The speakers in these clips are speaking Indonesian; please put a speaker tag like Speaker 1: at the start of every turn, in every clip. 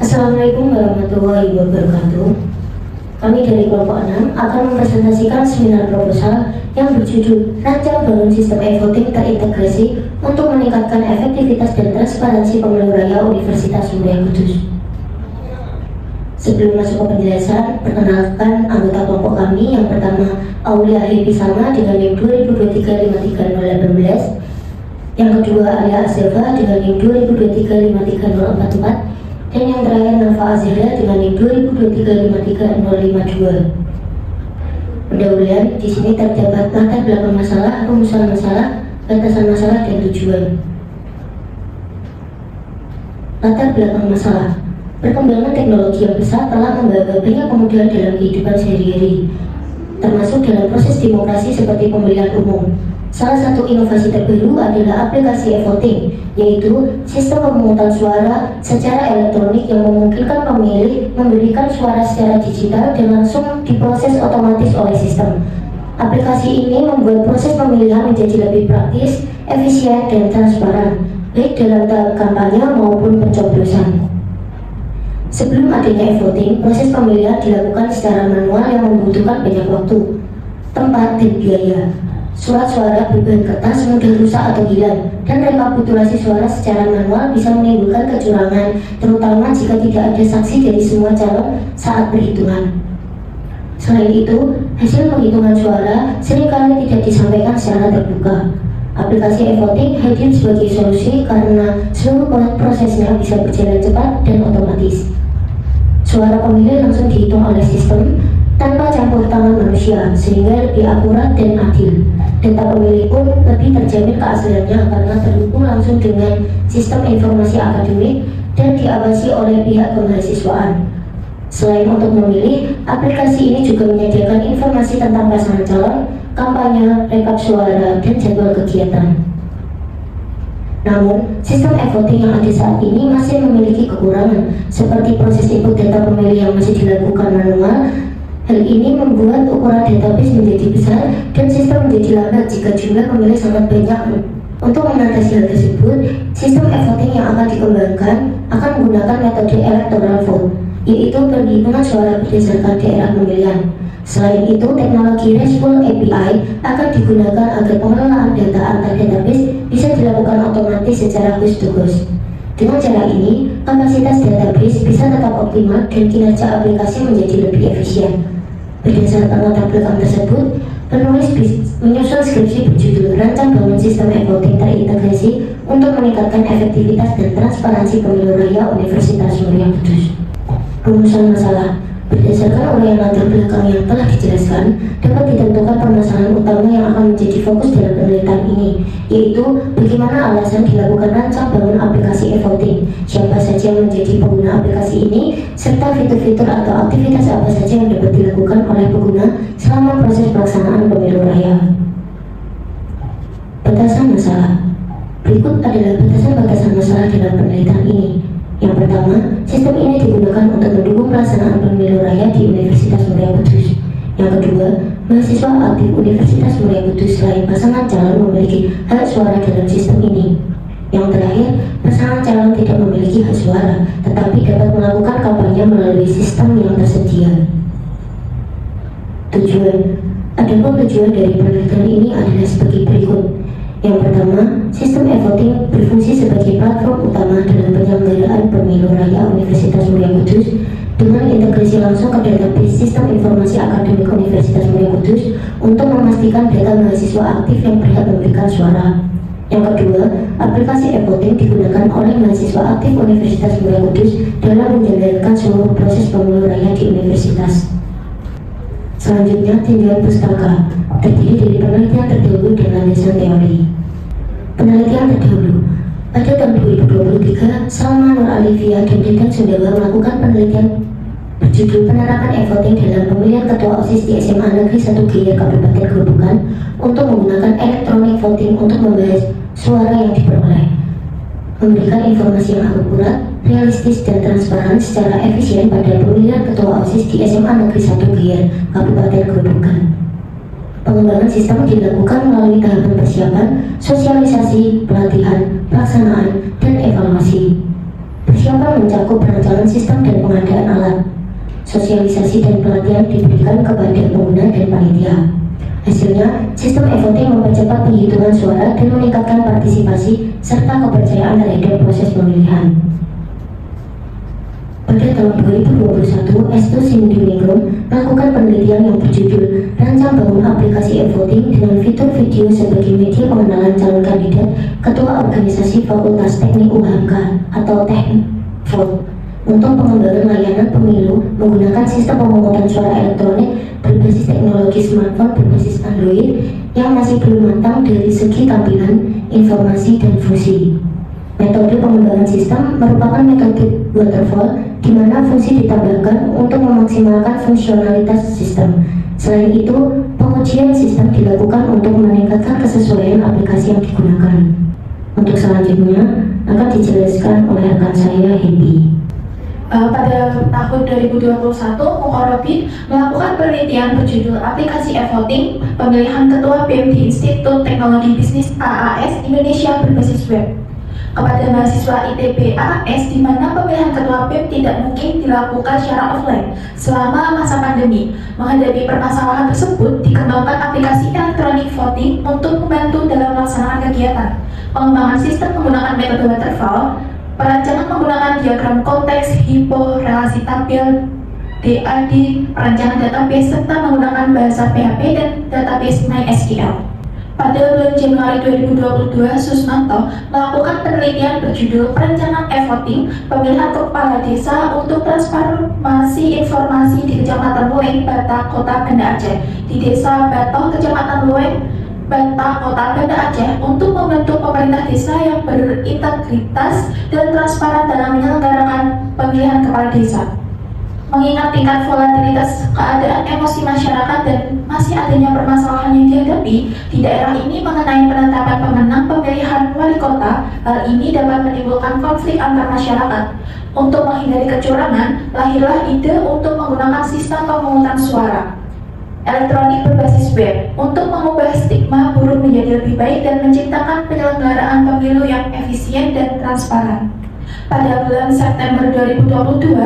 Speaker 1: Assalamualaikum warahmatullahi wabarakatuh. Kami dari kelompok 6 akan mempresentasikan seminar proposal yang berjudul Rancang Bangun Sistem E-Voting Terintegrasi untuk Meningkatkan Efektivitas dan Transparansi Pemilu Raya Universitas Muria Kudus. Sebelum masuk ke penjelasan, perkenalkan anggota kelompok kami. Yang pertama, Aulia Hebi Salma dengan NIM 2023-53018. Yang kedua, Alia Azelva dengan NIM 2023-53044. Dan yang terakhir, Nafa Azhira dengan NIM 2023-53052. Pendahuluan, di sini terdapat latar belakang masalah, rumusan masalah, batasan masalah, dan tujuan. Latar belakang masalah. Perkembangan teknologi yang besar telah membawa banyak kemudahan dalam kehidupan sehari-hari, termasuk dalam proses demokrasi seperti pemilihan umum. Salah satu inovasi terbaru adalah aplikasi e-voting, yaitu sistem pemungutan suara secara elektronik yang memungkinkan pemilih memberikan suara secara digital dan langsung diproses otomatis oleh sistem. Aplikasi ini membuat proses pemilihan menjadi lebih praktis, efisien, dan transparan, baik dalam tahap kampanye maupun pencoblosan. Sebelum adanya e-voting, proses pemilihan dilakukan secara manual yang membutuhkan banyak waktu, tempat, dan biaya. Surat suara berbahan kertas mudah rusak atau hilang, dan rekapitulasi suara secara manual bisa menimbulkan kecurangan, terutama jika tidak ada saksi dari semua calon saat perhitungan. Selain itu, hasil penghitungan suara seringkali tidak disampaikan secara terbuka. Aplikasi e-voting hadir sebagai solusi karena seluruh prosesnya bisa berjalan cepat dan otomatis. Suara pemilih langsung dihitung oleh sistem tanpa campur tangan manusia, sehingga lebih akurat dan adil. Data pemilih pun lebih terjamin keasliannya karena terhubung langsung dengan sistem informasi akademik dan diawasi oleh pihak kemahasiswaan. Selain untuk memilih, aplikasi ini juga menyediakan informasi tentang pasangan calon, kampanye, rekap suara, dan jadwal kegiatan. Namun, sistem e-voting yang ada saat ini masih memiliki kekurangan, seperti proses input data pemilih yang masih dilakukan manual. Hal ini membuat ukuran database menjadi besar dan sistem menjadi lambat jika jumlah pemilih sangat banyak. Untuk mengatasi hal tersebut, sistem e-voting yang akan dikembangkan akan menggunakan metode electoral vote, yaitu perhitungan suara berdasarkan daerah pemilihan. Selain itu, teknologi RESTful API akan digunakan agar pengelolaan data antar database bisa dilakukan otomatis secara host to host. Dengan cara ini, kapasitas database bisa tetap optimal dan kinerja aplikasi menjadi lebih efisien. Berdasarkan latar belakang tersebut, penulis menyusun skripsi berjudul Rancang Bangun Sistem E-Voting Terintegrasi untuk Meningkatkan Efektivitas dan Transparansi Pemilu Raya Universitas Muria Kudus. Rumusan masalah. Berdasarkan uraian latar belakang yang telah dijelaskan, dapat ditentukan permasalahan utama yang akan menjadi fokus dalam penelitian ini, yaitu bagaimana alasan dilakukan rancang bangun aplikasi e-voting, siapa saja yang menjadi pengguna aplikasi ini, serta fitur-fitur atau aktivitas apa saja yang dapat dilakukan oleh pengguna selama proses pelaksanaan pemilu raya. Batasan masalah. Berikut adalah batasan-batasan masalah dalam penelitian ini. Yang pertama, sistem ini digunakan untuk mendukung pelaksanaan pemilu raya di Universitas Muria Kudus. Yang kedua, mahasiswa aktif Universitas Muria Kudus selain pasangan calon memiliki hak suara dalam sistem ini. Yang terakhir, pasangan calon tidak memiliki hak suara, tetapi dapat melakukan kampanye melalui sistem yang tersedia. Tujuan. Adapun tujuan dari penelitian ini adalah sebagai berikut. Yang pertama, sistem e-voting berfungsi sebagai platform utama dalam penyelenggaraan pemilu raya Universitas Muria Kudus dengan integrasi langsung ke database sistem informasi akademik Universitas Muria Kudus untuk memastikan data mahasiswa aktif yang berhak memberikan suara. Yang kedua, aplikasi e-voting digunakan oleh mahasiswa aktif Universitas Muria Kudus dalam menjalankan seluruh proses pemilu raya di universitas. Selanjutnya, tinjauan pustaka terdiri dari penelitian terdahulu dan landasan teori. Penelitian terdahulu. Pada tahun 2023, Salma Nur Alivia dan Dedan Sundawa melakukan penelitian berjudul Penerapan e-voting dalam pemilihan ketua OSIS di SMA Negeri 1 Gianyar Kabupaten Grobogan untuk menggunakan electronic voting untuk membahas suara yang diperoleh, memberikan informasi yang akurat, realistis, dan transparan secara efisien pada pemilihan ketua OSIS di SMA Negeri 1 Gianyar Kabupaten Grobogan. Pengembangan sistem dilakukan melalui tahapan persiapan, sosialisasi, pelatihan, pelaksanaan, dan evaluasi. Persiapan mencakup perancangan sistem dan pengadaan alat. Sosialisasi dan pelatihan diberikan kepada pengguna dan panitia. Hasilnya, sistem e-voting mempercepat penghitungan suara dan meningkatkan partisipasi serta kepercayaan terhadap proses pemilihan. Pada tahun 2021, Estu Sindingrum melakukan penelitian yang berjudul Rancang Bangun Aplikasi E-Voting dengan Fitur Video sebagai Media Pengenalan Calon Kandidat Ketua Organisasi Fakultas Teknik UHMK atau Tekvot untuk pengembangan layanan pemilu menggunakan sistem pemungutan suara elektronik berbasis teknologi smartphone berbasis Android yang masih belum matang dari segi tampilan, informasi, dan fungsi. Metode pengembangan sistem merupakan metode waterfall di mana fungsi ditambahkan untuk memaksimalkan fungsionalitas sistem. Selain itu, pengujian sistem dilakukan untuk meningkatkan kesesuaian aplikasi yang digunakan. Untuk selanjutnya akan dijelaskan oleh rekan saya, Happy.
Speaker 2: Pada tahun 2021, Mukhorobin melakukan penelitian berjudul Aplikasi E-Voting Pemilihan Ketua BEM di Institut Teknologi Bisnis AAS Indonesia berbasis web kepada mahasiswa ITB AAS, di mana pemilihan ketua BEM tidak mungkin dilakukan secara offline selama masa pandemi. Menghadapi permasalahan tersebut, dikembangkan aplikasi elektronik voting untuk membantu dalam melaksanakan kegiatan. Pengembangan sistem menggunakan metode waterfall, perancangan menggunakan diagram konteks, hipo, relasi tabel, DAD, perancangan database, serta menggunakan bahasa PHP dan database MySQL. Pada bulan Januari 2022, Susmanto melakukan penelitian berjudul Perencanaan E-Voting Pemilihan Kepala Desa untuk Transformasi Informasi di Kecamatan Lueng, Batak, Kota Banda Aceh, di Desa Batoh, Kecamatan Lueng, Batak, Kota Banda Aceh, untuk membentuk pemerintah desa yang berintegritas dan transparan dalam menyelenggarakan pemilihan kepala desa. Mengingat tingkat volatilitas keadaan emosi masyarakat dan masih adanya permasalahan yang dihadapi di daerah ini mengenai penetapan pemenang pemilihan wali kota, hal ini dapat menimbulkan konflik antar masyarakat. Untuk menghindari kecurangan, lahirlah ide untuk menggunakan sistem pemungutan suara elektronik berbasis web untuk mengubah stigma buruk menjadi lebih baik dan menciptakan penyelenggaraan pemilu yang efisien dan transparan. Pada bulan September 2022,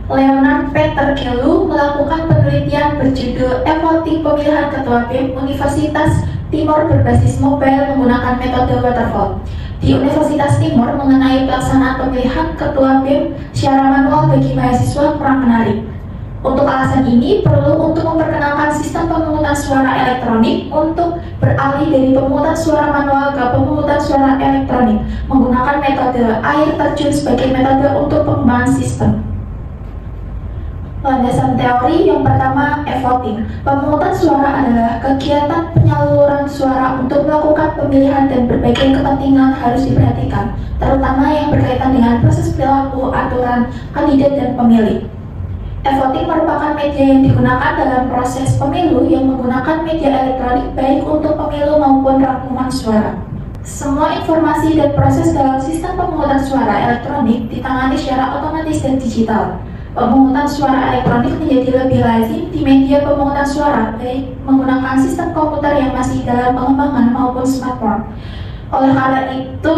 Speaker 2: Leonard Peter Kelu melakukan penelitian berjudul E-Voting Pemilihan Ketua BEM Universitas Timur berbasis mobile menggunakan metode waterfall di Universitas Timur mengenai pelaksanaan pemilihan ketua BEM secara manual bagi mahasiswa kurang menarik. Untuk alasan ini, perlu untuk memperkenalkan sistem pemungutan suara elektronik untuk beralih dari pemungutan suara manual ke pemungutan suara elektronik menggunakan metode air terjun sebagai metode untuk pengembangan sistem. Landasan teori yang pertama, e-voting. Pemungutan suara adalah kegiatan penyaluran suara untuk melakukan pemilihan dan berbagai kepentingan harus diperhatikan, terutama yang berkaitan dengan proses perilaku, aturan, kandidat, dan pemilih. E-voting merupakan media yang digunakan dalam proses pemilu yang menggunakan media elektronik baik untuk pemilu maupun rangkuman suara. Semua informasi dan proses dalam sistem pemungutan suara elektronik ditangani secara otomatis dan digital. Pemungutan suara elektronik menjadi lebih lazim di media pemungutan suara, baik menggunakan sistem komputer yang masih dalam pengembangan maupun smartphone. Oleh karena itu,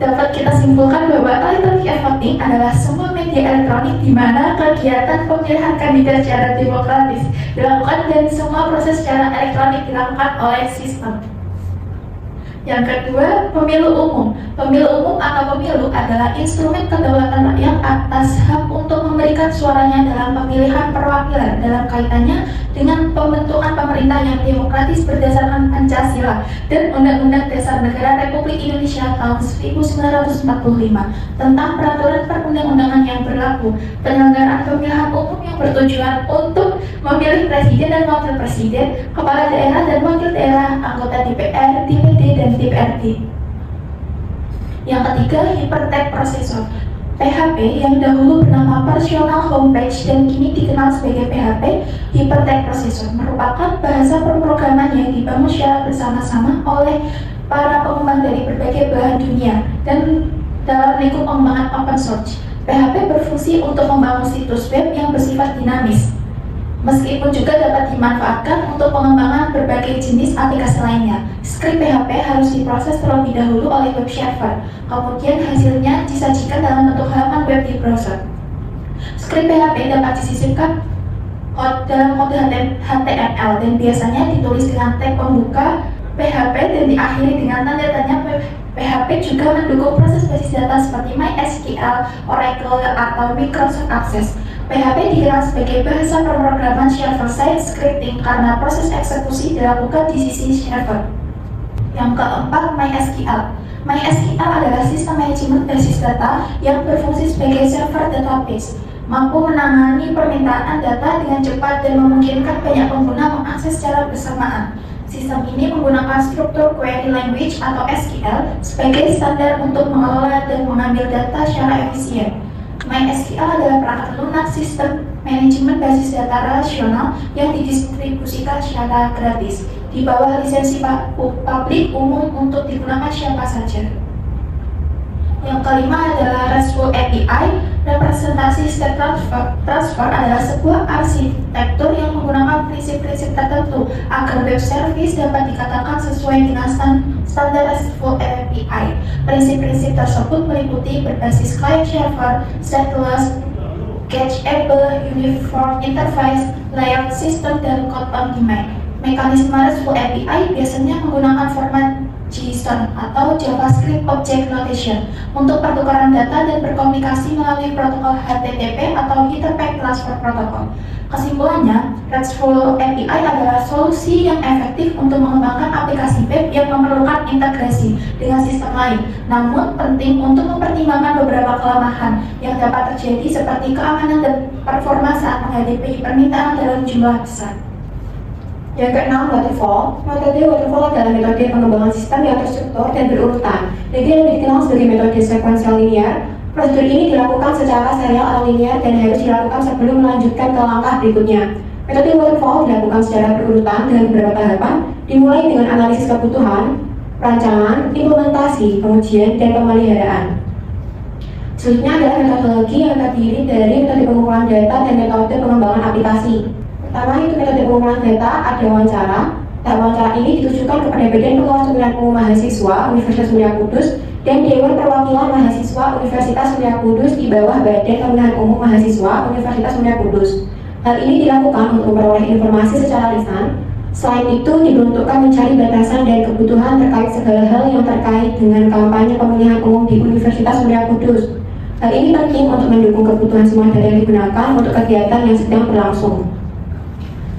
Speaker 2: dapat kita simpulkan bahwa elektronik e-voting adalah semua media elektronik di mana kegiatan pemilihan kandidat secara demokratis dilakukan dan semua proses secara elektronik dilakukan oleh sistem. Yang kedua, pemilu umum. Pemilu umum atau pemilu adalah instrumen kedaulatan rakyat atas hak untuk memberikan suaranya dalam pemilihan perwakilan dalam kaitannya dengan pembentukan pemerintah yang demokratis berdasarkan Pancasila dan Undang-Undang Dasar Negara Republik Indonesia tahun 1945 tentang peraturan perundang-undangan yang berlaku, penyelenggaraan pemilihan umum yang bertujuan untuk memilih presiden dan wakil presiden, kepala daerah dan wakil daerah, anggota DPR, DPD, dan DPRD. Yang ketiga, hypertext processor. PHP yang dahulu bernama Personal Homepage dan kini dikenal sebagai PHP, Hypertext Processor, merupakan bahasa pemrograman yang dibangun secara bersama-sama oleh para pengembang dari berbagai belahan dunia dan dalam lingkup pengembangan open source. PHP berfungsi untuk membangun situs web yang bersifat dinamis. Meskipun juga dapat dimanfaatkan untuk pengembangan berbagai jenis aplikasi lainnya, skrip PHP harus diproses terlebih dahulu oleh web server. Kemudian hasilnya disajikan dalam bentuk halaman web di browser. Skrip PHP dapat disisipkan dalam kode HTML dan biasanya ditulis dengan tag pembuka PHP dan diakhiri dengan tanda tanya. PHP juga mendukung proses basis data seperti MySQL, Oracle, atau Microsoft Access. PHP dikenal sebagai bahasa pemrograman server-side scripting karena proses eksekusi dilakukan di sisi server. Yang keempat, MySQL. MySQL adalah sistem manajemen basis data yang berfungsi sebagai server database, mampu menangani permintaan data dengan cepat dan memungkinkan banyak pengguna mengakses secara bersamaan. Sistem ini menggunakan struktur query language atau SQL sebagai standar untuk mengelola dan mengambil data secara efisien. MySQL adalah perangkat lunak sistem manajemen basis data relasional yang didistribusikan secara gratis di bawah lisensi publik umum untuk digunakan siapa saja. Yang kelima adalah RESTful API. Representasi state transfer adalah sebuah arsitektur yang menggunakan prinsip-prinsip tertentu agar web service dapat dikatakan sesuai dengan standar RESTful API. Prinsip-prinsip tersebut meliputi berbasis client server, stateless, cacheable, uniform interface, layout system, dan code on demand. Mekanisme RESTful API biasanya menggunakan format JSON atau JavaScript Object Notation untuk pertukaran data dan berkomunikasi melalui protokol HTTP atau Hypertext Transfer Protocol. Kesimpulannya, RESTful API adalah solusi yang efektif untuk mengembangkan aplikasi web yang memerlukan integrasi dengan sistem lain, namun penting untuk mempertimbangkan beberapa kelemahan yang dapat terjadi seperti keamanan dan performa saat menghadapi permintaan dalam jumlah besar.
Speaker 3: Yang keenam, waterfall. Metode waterfall adalah metode pengembangan sistem yang terstruktur dan berurutan. Jadi yang dikenal sebagai metode sekuensial linear. Prosedur ini dilakukan secara serial atau linear dan harus dilakukan sebelum melanjutkan ke langkah berikutnya. Metode waterfall dilakukan secara berurutan dengan beberapa tahapan, dimulai dengan analisis kebutuhan, perancangan, implementasi, pengujian, dan pemeliharaan. Selanjutnya adalah metodologi yang terdiri dari metode pengumpulan data dan metode pengembangan aplikasi. Pertama itu metode pengumpulan data, ada wawancara. Tahap wawancara ini ditujukan kepada Badan Pengawas Pemilihan Umum Mahasiswa Universitas Mulia Kudus dan Dewan Perwakilan Mahasiswa Universitas Mulia Kudus di bawah Badan Pemilihan Umum Mahasiswa Universitas Mulia Kudus. Hal ini dilakukan untuk memperoleh informasi secara lisan. Selain itu diperuntukkan mencari batasan dan kebutuhan terkait segala hal yang terkait dengan kampanye pemilihan umum di Universitas Mulia Kudus. Hal ini penting untuk mendukung kebutuhan semua data yang digunakan untuk kegiatan yang sedang berlangsung.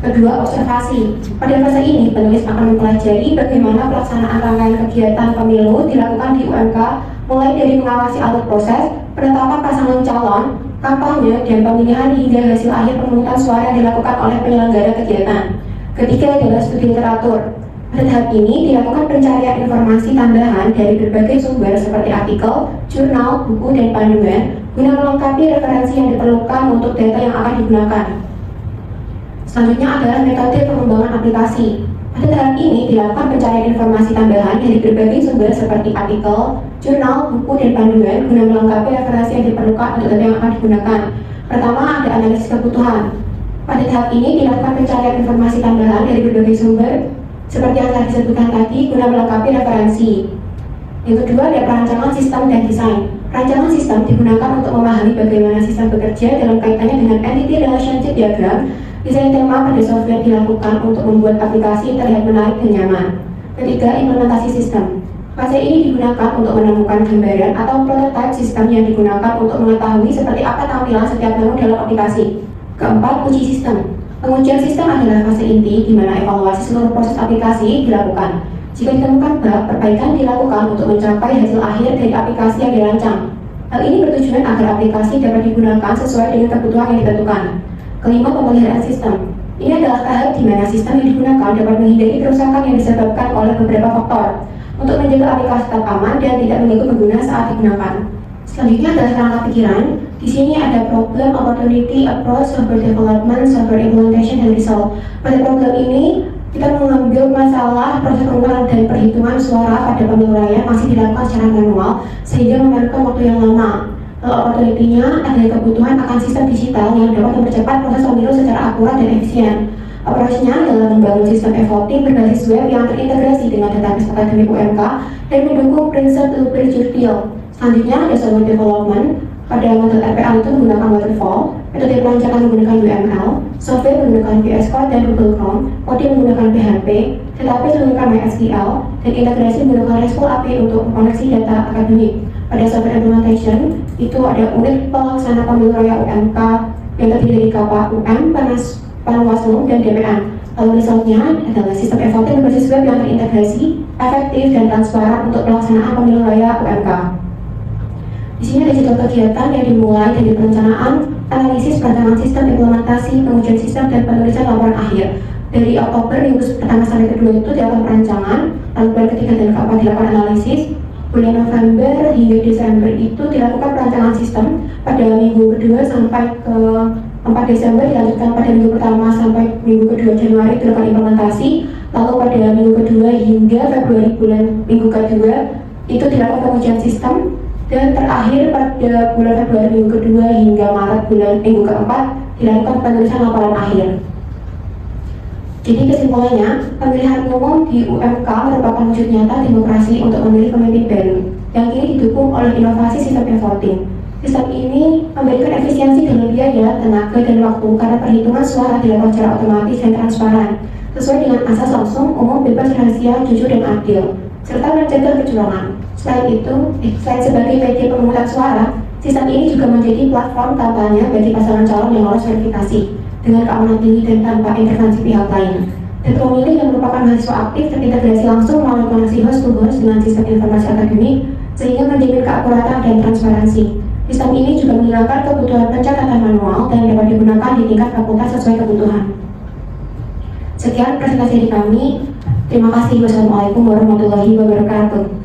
Speaker 3: Kedua, observasi. Pada fase ini, penulis akan mempelajari bagaimana pelaksanaan rangkaian kegiatan pemilu dilakukan di UMK, mulai dari mengawasi alur proses, penetapan pasangan calon, kampanye, dan pemilihan hingga hasil akhir pemungutan suara dilakukan oleh penyelenggara kegiatan. Ketiga adalah studi literatur. Pada tahap ini dilakukan pencarian informasi tambahan dari berbagai sumber seperti artikel, jurnal, buku, dan panduan guna melengkapi referensi yang diperlukan untuk data yang akan digunakan. Selanjutnya adalah metode pengembangan aplikasi. Pada tahap ini dilakukan pencarian informasi tambahan dari berbagai sumber seperti artikel, jurnal, buku, dan panduan guna melengkapi referensi yang diperlukan untuk data yang akan digunakan. Pertama ada analisis kebutuhan. Pada tahap ini dilakukan pencarian informasi tambahan dari berbagai sumber seperti yang telah disebutkan tadi guna melengkapi referensi. Yang kedua ada perancangan sistem dan desain. Perancangan sistem digunakan untuk memahami bagaimana sistem bekerja dalam kaitannya dengan entity relationship diagram. Desain tema pada software dilakukan untuk membuat aplikasi terlihat menarik dan nyaman. Ketiga, implementasi sistem. Fase ini digunakan untuk menemukan gambaran atau prototipe sistem yang digunakan untuk mengetahui seperti apa tampilan setiap menu dalam aplikasi. Keempat, uji sistem. Pengujian sistem adalah fase inti di mana evaluasi seluruh proses aplikasi dilakukan. Jika ditemukan bug, perbaikan dilakukan untuk mencapai hasil akhir dari aplikasi yang dirancang. Hal ini bertujuan agar aplikasi dapat digunakan sesuai dengan kebutuhan yang ditentukan. Kelima, pemeliharaan sistem. Ini adalah tahap di mana sistem yang digunakan dapat menghindari kerusakan yang disebabkan oleh beberapa faktor untuk menjaga aplikasi tetap aman dan tidak mengganggu pengguna saat digunakan. Selanjutnya adalah kerangka pikiran. Di sini ada problem, opportunity, approach, software development, software implementation, dan result. Pada problem ini, kita mengambil masalah proses pengulangan dan perhitungan suara pada pemilu raya masih dilakukan secara manual sehingga memerlukan waktu yang lama. Kalau opportunity-nya adalah kebutuhan akan sistem digital yang dapat mempercepat proses pemilu secara akurat dan efisien. Approach-nya adalah membangun sistem e-voting berbasis web yang terintegrasi dengan database akademik UMK dan mendukung prinsip luber jurdil. Selanjutnya ada software development. Pada metode RPA itu menggunakan waterfall, metode pelancaran menggunakan UML, software menggunakan VS Code dan Google Chrome, coding menggunakan PHP, database menggunakan MySQL, dan integrasi menggunakan RESTful API untuk mengkoneksi data akademik. Pada software implementation, itu ada unit pelaksana pemilu raya UMK yang terdiri dari KPUM, Panwaslu, dan DPR. Lalu resultnya adalah sistem e-voting berbasis web yang terintegrasi, efektif, dan transparan untuk pelaksanaan pemilu raya UMK. Di sini ada jadwal kegiatan yang dimulai dari perencanaan, analisis, perancangan sistem, implementasi, pengujian sistem, dan penulisan laporan akhir. Dari Oktober minggu pertama sampai kedua itu dilakukan perancangan, lalu bulan ketiga dan keempat dilakukan analisis. Bulan November hingga Desember itu dilakukan perancangan sistem. Pada minggu kedua sampai ke 4 Desember dilanjutkan pada minggu pertama sampai minggu kedua Januari dilakukan implementasi. Lalu pada minggu kedua hingga Februari minggu kedua itu dilakukan pengujian sistem. Dan terakhir pada bulan Februari minggu kedua hingga Maret minggu keempat dilakukan penulisan laporan akhir. Jadi kesimpulannya, pemilihan umum di UMK merupakan wujud nyata demokrasi untuk memilih pemimpin baru yang kini didukung oleh inovasi sistem e-voting. Sistem ini memberikan efisiensi dalam biaya, tenaga, dan waktu karena perhitungan suara dilakukan secara otomatis dan transparan, sesuai dengan asas langsung, umum, bebas, rahasia, jujur, dan adil, serta mencegah kecurangan. Selain sebagai media pemungutan suara, sistem ini juga menjadi platform kampanye bagi pasangan calon yang lolos verifikasi dengan keamanan tinggi dan tanpa intervensi pihak lain. Dan pemilih yang merupakan mahasiswa aktif terintegrasi langsung melalui koneksi host to host dengan sistem informasi akademik sehingga menjamin keakuratan dan transparansi. Sistem ini juga menghilangkan kebutuhan pencatatan manual dan dapat digunakan di tingkat fakultas sesuai kebutuhan. Sekian presentasi dari kami. Terima kasih. Wassalamualaikum warahmatullahi wabarakatuh.